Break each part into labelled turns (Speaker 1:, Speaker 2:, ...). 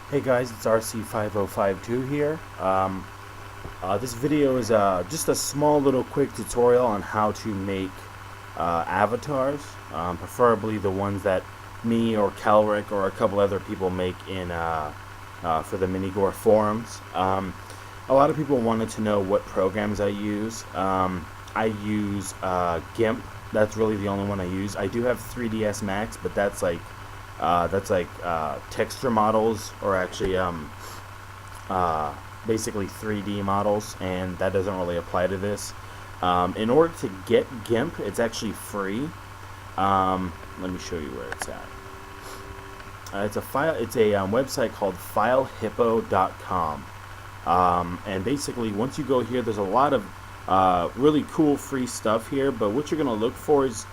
Speaker 1: Hey guys, it's RC5052 here. This video is just a small little quick tutorial on how to make avatars, preferably the ones that me or Calric or a couple other people make in for the Minigore forums. A lot of people wanted to know what programs I use. I use Gimp. That's really the only one I use. I do have 3ds Max, but that's like texture models, or actually basically 3D models, and that doesn't really apply to this. In order to get Gimp, it's actually free. Let me show you where it's at. It's a website called filehippo.com. And basically, once you go here, there's a lot of really cool free stuff here. But what you're going to look for is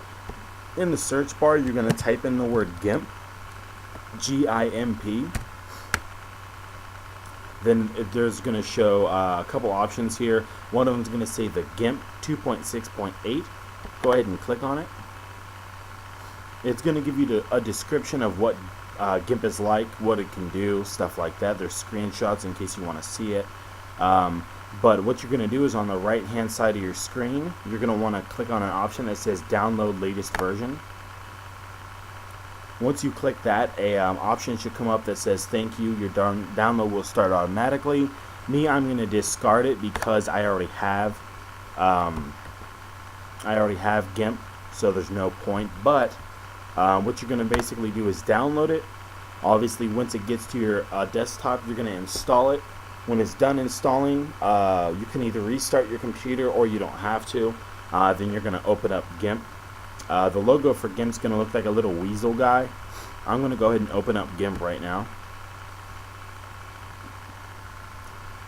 Speaker 1: in the search bar, you're going to type in the word GIMP, GIMP. Then there's going to show a couple options here. One of them is going to say the GIMP 2.6.8. Go ahead and click on it. It's going to give you a description of what GIMP is like, what it can do, stuff like that. There's screenshots in case you want to see it. But what you're going to do is on the right hand side of your screen, you're going to want to click on an option that says download latest version. Once you click that, a option should come up that says thank you, your download will start automatically. Me, I'm going to discard it because I already have GIMP, so there's no point. But what you're going to basically do is download it. Obviously, once it gets to your desktop, you're going to install it. When it's done installing, you can either restart your computer or you don't have to. Then you're going to open up Gimp. The logo for GIMP is going to look like a little weasel guy. I'm going to go ahead and open up GIMP right now.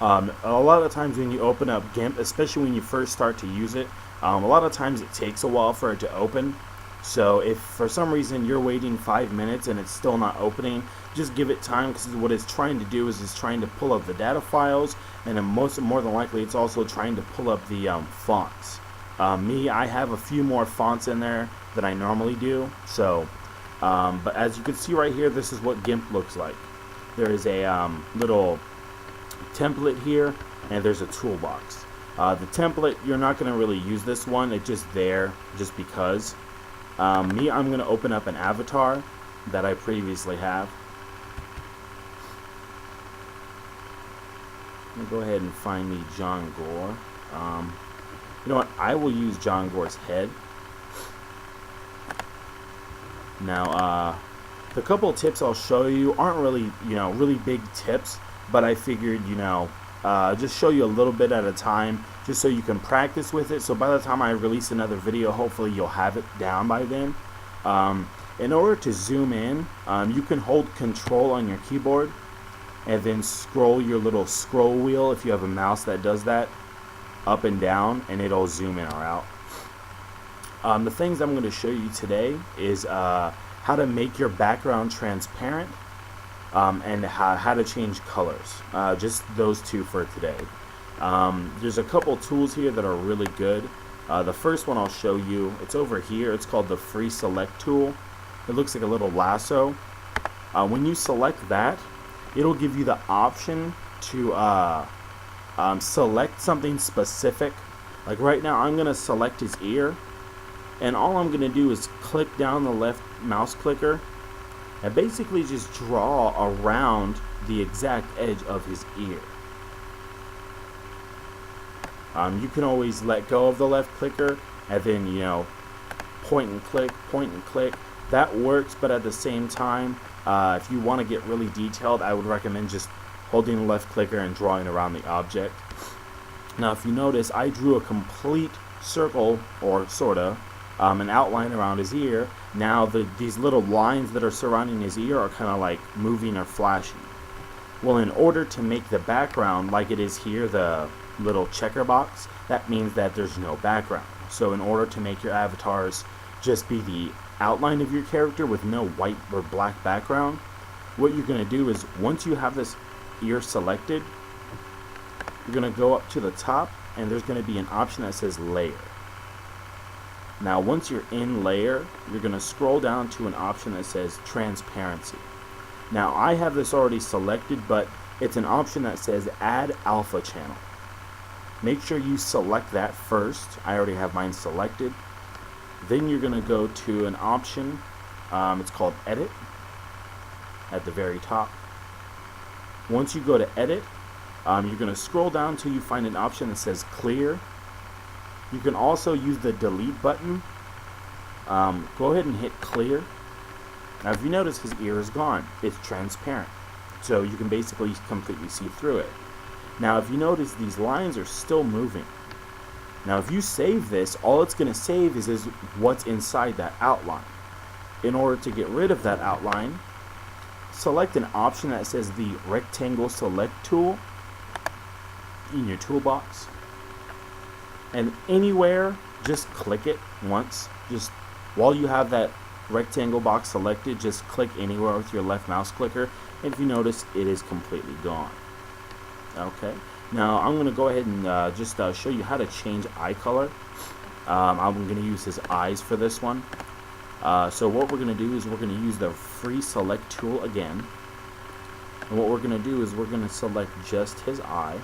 Speaker 1: A lot of times when you open up GIMP, especially when you first start to use it, a lot of times it takes a while for it to open. So if for some reason you're waiting 5 minutes and it's still not opening, just give it time, because what it's trying to do is it's trying to pull up the data files, and then more than likely it's also trying to pull up the fonts. I have a few more fonts in there than I normally do. So, but as you can see right here, this is what GIMP looks like. There is a little template here, and there's a toolbox. The template, you're not going to really use this one. It's just there just because. I'm going to open up an avatar that I previously have. Let me go ahead and find me John Gore. You know what? I will use John Gore's head. Now, the couple of tips I'll show you aren't really, really big tips, but I figured, just show you a little bit at a time, just so you can practice with it. So by the time I release another video, hopefully you'll have it down by then. In order to zoom in, you can hold Control on your keyboard and then scroll your little scroll wheel, if you have a mouse that does that, up and down, and it'll zoom in or out. The things I'm going to show you today is how to make your background transparent, and how to change colors. Just those two for today. There's a couple tools here that are really good. The first one I'll show you, it's over here. It's called the Free Select tool. It looks like a little lasso. When you select that, it'll give you the option to select something specific. Like right now, I'm going to select his ear, and all I'm going to do is click down the left mouse clicker and basically just draw around the exact edge of his ear. You can always let go of the left clicker and then, point and click. That works, but at the same time, if you want to get really detailed, I would recommend just holding the left clicker and drawing around the object. Now, if you notice, I drew a complete circle, or sorta, an outline around his ear. Now these little lines that are surrounding his ear are kind of like moving or flashing. Well, in order to make the background like it is here, the little checker box, that means that there's no background. So in order to make your avatars just be the outline of your character with no white or black background, what you're going to do is, once you have this ear selected, you're going to go up to the top, and there's going to be an option that says layer. Now once you're in layer, you're going to scroll down to an option that says transparency. Now I have this already selected, but it's an option that says add alpha channel. Make sure you select that first. I already have mine selected. Then you're going to go to an option, it's called edit, at the very top. Once you go to edit, you're going to scroll down till you find an option that says clear. You can also use the delete button. Go ahead and hit clear. Now if you notice, his ear is gone. It's transparent, so you can basically completely see through it. Now if you notice, these lines are still moving. Now if you save this, all it's going to save is what's inside that outline. In order to get rid of that outline, select an option that says the rectangle select tool in your toolbox, and anywhere just click it once. Just while you have that rectangle box selected, just click anywhere with your left mouse clicker, and if you notice, it is completely gone. Okay, now I'm going to go ahead and just show you how to change eye color. I'm going to use his eyes for this one. So what we're going to do is we're going to use the free select tool again, and what we're going to do is we're going to select just his eye.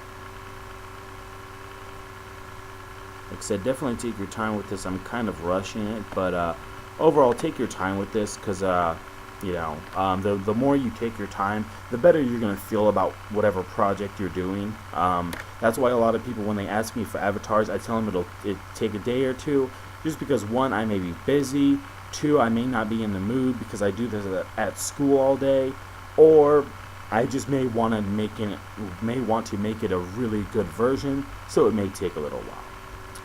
Speaker 1: Like I said, definitely take your time with this. I'm kind of rushing it, but overall, take your time with this, because the more you take your time, the better you're going to feel about whatever project you're doing. That's why a lot of people, when they ask me for avatars, I tell them it'll take a day or two, just because one, I may be busy, two, I may not be in the mood because I do this at school all day, or I just may want to make it a really good version, so it may take a little while.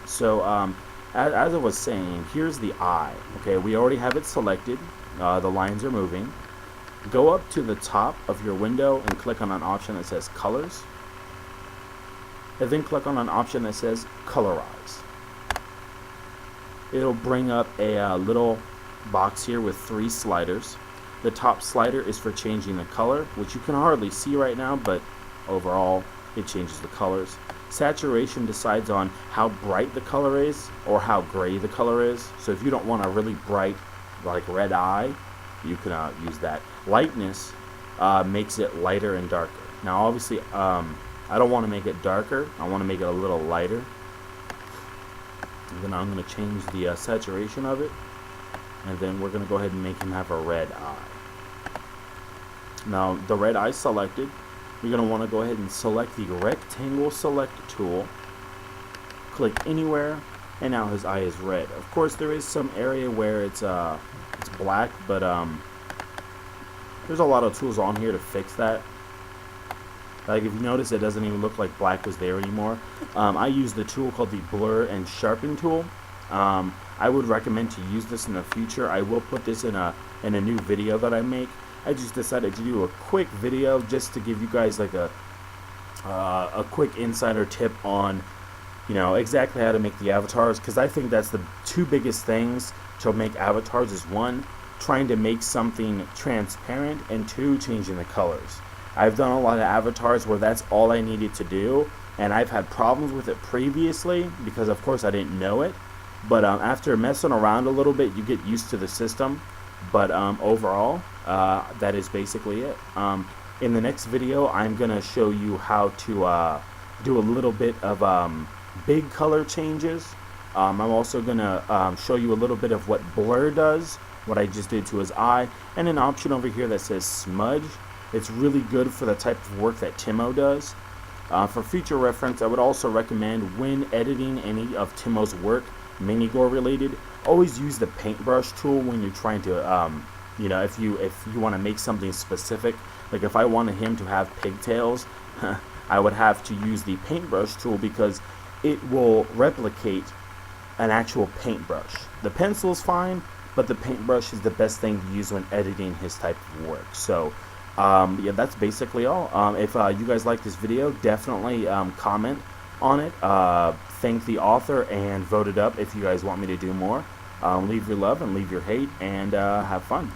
Speaker 1: So as I was saying, here's the eye. Okay, we already have it selected. The lines are moving. Go up to the top of your window and click on an option that says colors, and then click on an option that says colorize. It'll bring up a little box here with 3 sliders. The top slider is for changing the color, which you can hardly see right now, but overall it changes the colors. Saturation decides on how bright the color is or how gray the color is. So if you don't want a really bright, like red eye, you can use that. Lightness makes it lighter and darker. Now obviously I don't want to make it darker, I want to make it a little lighter. And then I'm going to change the saturation of it, and then we're going to go ahead and make him have a red eye. Now the red eye selected, you're going to want to go ahead and select the rectangle select tool, click anywhere, and now his eye is red. Of course there is some area where it's black, but there's a lot of tools on here to fix that. Like if you notice, it doesn't even look like black was there anymore. I use the tool called the blur and sharpen tool. I would recommend to use this in the future. I will put this in a new video that I make. I just decided to do a quick video just to give you guys like a quick insider tip on, exactly how to make the avatars, because I think that's the 2 biggest things to make avatars is 1, trying to make something transparent, and 2, changing the colors. I've done a lot of avatars where that's all I needed to do, and I've had problems with it previously because of course I didn't know it, but after messing around a little bit, you get used to the system. But overall, that is basically it. In the next video, I'm going to show you how to do a little bit of big color changes. I'm also going to show you a little bit of what blur does, what I just did to his eye, and an option over here that says smudge. It's really good for the type of work that Timo does. For future reference, I would also recommend, when editing any of Timo's work, Minigore related, always use the paintbrush tool when you're trying to, if you want to make something specific. Like if I wanted him to have pigtails, I would have to use the paintbrush tool because it will replicate an actual paintbrush. The pencil is fine, but the paintbrush is the best thing to use when editing his type of work. So yeah, that's basically all. If you guys like this video, definitely comment on it, thank the author, and vote it up if you guys want me to do more. Leave your love and leave your hate, and have fun.